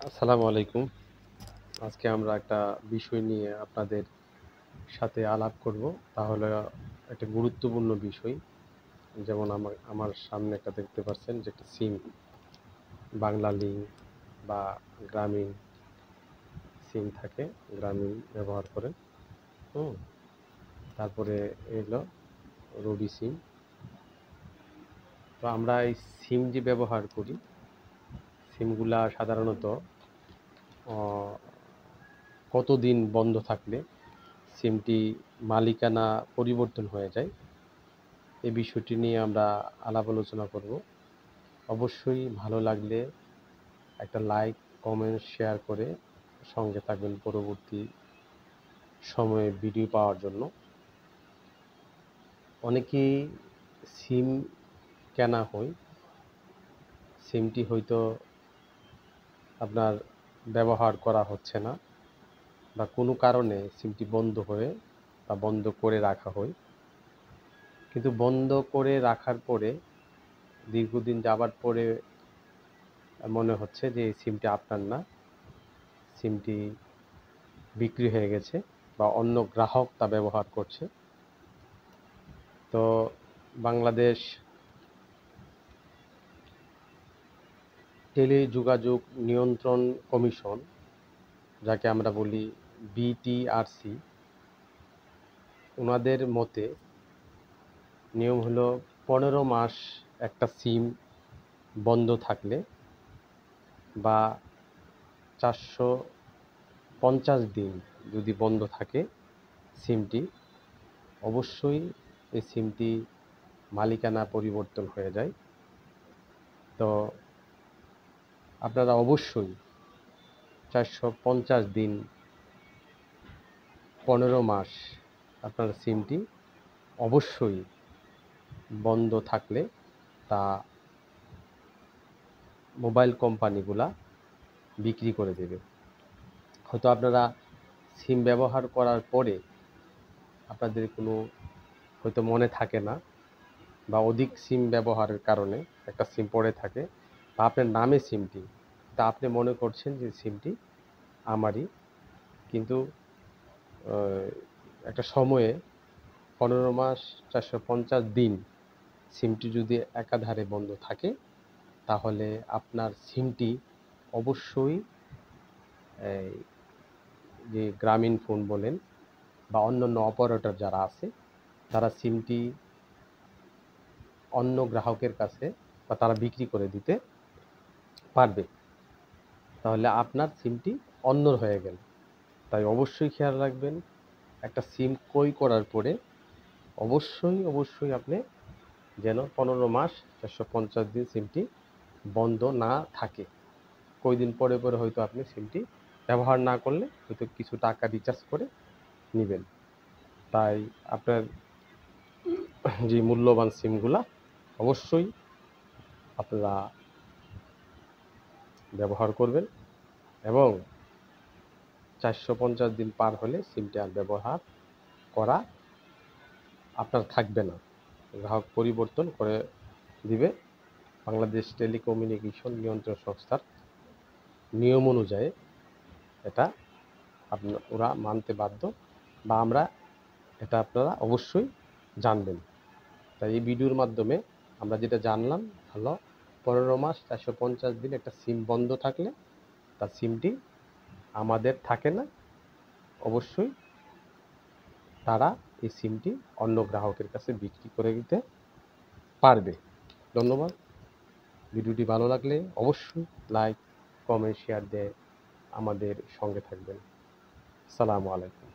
আসসালামু আলাইকুম। আজকে আমরা একটা বিষয় নিয়ে আপনাদের সাথে আলাপ করব। তাহলে একটা গুরুত্বপূর্ণ বিষয়। যেমন আমার আমার সামনে একটা দেখতে পাচ্ছেন যে একটা সিম, বাংলা লিংক বা গ্রামীণ সিম থাকে, গ্রামীণ ব্যবহার করেন। হুম তারপরে এলো রবি সিম। তো আমরা এই সিম যে ব্যবহার করি, সিমগুলা সাধারণত কতদিন বন্ধ থাকলে সিমটি মালিকানা পরিবর্তন হয়ে যায়, এই বিষয়টি নিয়ে আমরা আলাপ আলোচনা করব। অবশ্যই ভালো লাগলে একটা লাইক, কমেন্ট, শেয়ার করে সঙ্গে থাকবেন পরবর্তী সময়ে ভিডিও পাওয়ার জন্য। অনেকেই সিম কেনা হয়, সিমটি হয়তো আপনার ব্যবহার করা হচ্ছে না বা কোনো কারণে সিমটি বন্ধ হয়ে বা বন্ধ করে রাখা হয়। কিন্তু বন্ধ করে রাখার পরে দীর্ঘদিন যাবার পরে মনে হচ্ছে যে এই সিমটি আপনার না, সিমটি বিক্রি হয়ে গেছে বা অন্য গ্রাহক তা ব্যবহার করছে। তো বাংলাদেশ টেলিযোগাযোগ নিয়ন্ত্রণ কমিশন, যাকে আমরা বলি বিটিআরসি, ওনাদের মতে নিয়ম হলো 15 মাস একটা সিম বন্ধ থাকলে বা 450 দিন যদি বন্ধ থাকে সিমটি, অবশ্যই এই সিমটি মালিকানা পরিবর্তন হয়ে যায়। তো আপনারা অবশ্যই 450 দিন 15 মাস আপনার সিমটি অবশ্যই বন্ধ থাকলে তা মোবাইল কোম্পানিগুলা বিক্রি করে দেবে। হয়তো আপনারা সিম ব্যবহার করার পরে আপনাদের কোনো হয়তো মনে থাকে না বা অধিক সিম ব্যবহারের কারণে একটা সিম পড়ে থাকে বা আপনার নামে সিমটি, তা আপনি মনে করছেন যে সিমটি আমারই। কিন্তু একটা সময়ে 15 মাস 450 দিন সিমটি যদি একাধারে বন্ধ থাকে, তাহলে আপনার সিমটি অবশ্যই এই যে গ্রামীণ ফোন বলেন বা অন্যান্য অপারেটর যারা আছে, তারা সিমটি অন্য গ্রাহকের কাছে বা তারা বিক্রি করে দিতে পারবে। তাহলে আপনার সিমটি অন্যর হয়ে গেল। তাই অবশ্যই খেয়াল রাখবেন, একটা সিম ক্রয় করার পরে অবশ্যই আপনি যেন 15 মাস 450 দিন সিমটি বন্ধ না থাকে। কয়দিন পরে হয়তো আপনি সিমটি ব্যবহার না করলে হয়তো কিছু টাকা রিচার্জ করে নেবেন। তাই আপনার যে মূল্যবান সিমগুলা অবশ্যই আপনারা ব্যবহার করবেন এবং 450 দিন পার হলে সিমটি আর ব্যবহার করা আপনার থাকবে না, গ্রাহক পরিবর্তন করে দিবে। বাংলাদেশ টেলিকমিউনিকেশন নিয়ন্ত্রণ সংস্থার নিয়ম অনুযায়ী এটা ওরা মানতে বাধ্য বা এটা আপনারা অবশ্যই জানবেন। তাই এই ভিডিওর মাধ্যমে আমরা যেটা জানলাম হলো, 15 মাস 450 দিন একটা সিম বন্ধ থাকলে তার সিমটি আমাদের থাকে না। অবশ্যই তারা এই সিমটি অন্য গ্রাহকের কাছে বিক্রি করে দিতে পারবে। ধন্যবাদ। ভিডিওটি ভালো লাগলে অবশ্যই লাইক, কমেন্ট, শেয়ার দিয়ে আমাদের সঙ্গে থাকবেন। আসসালামু আলাইকুম।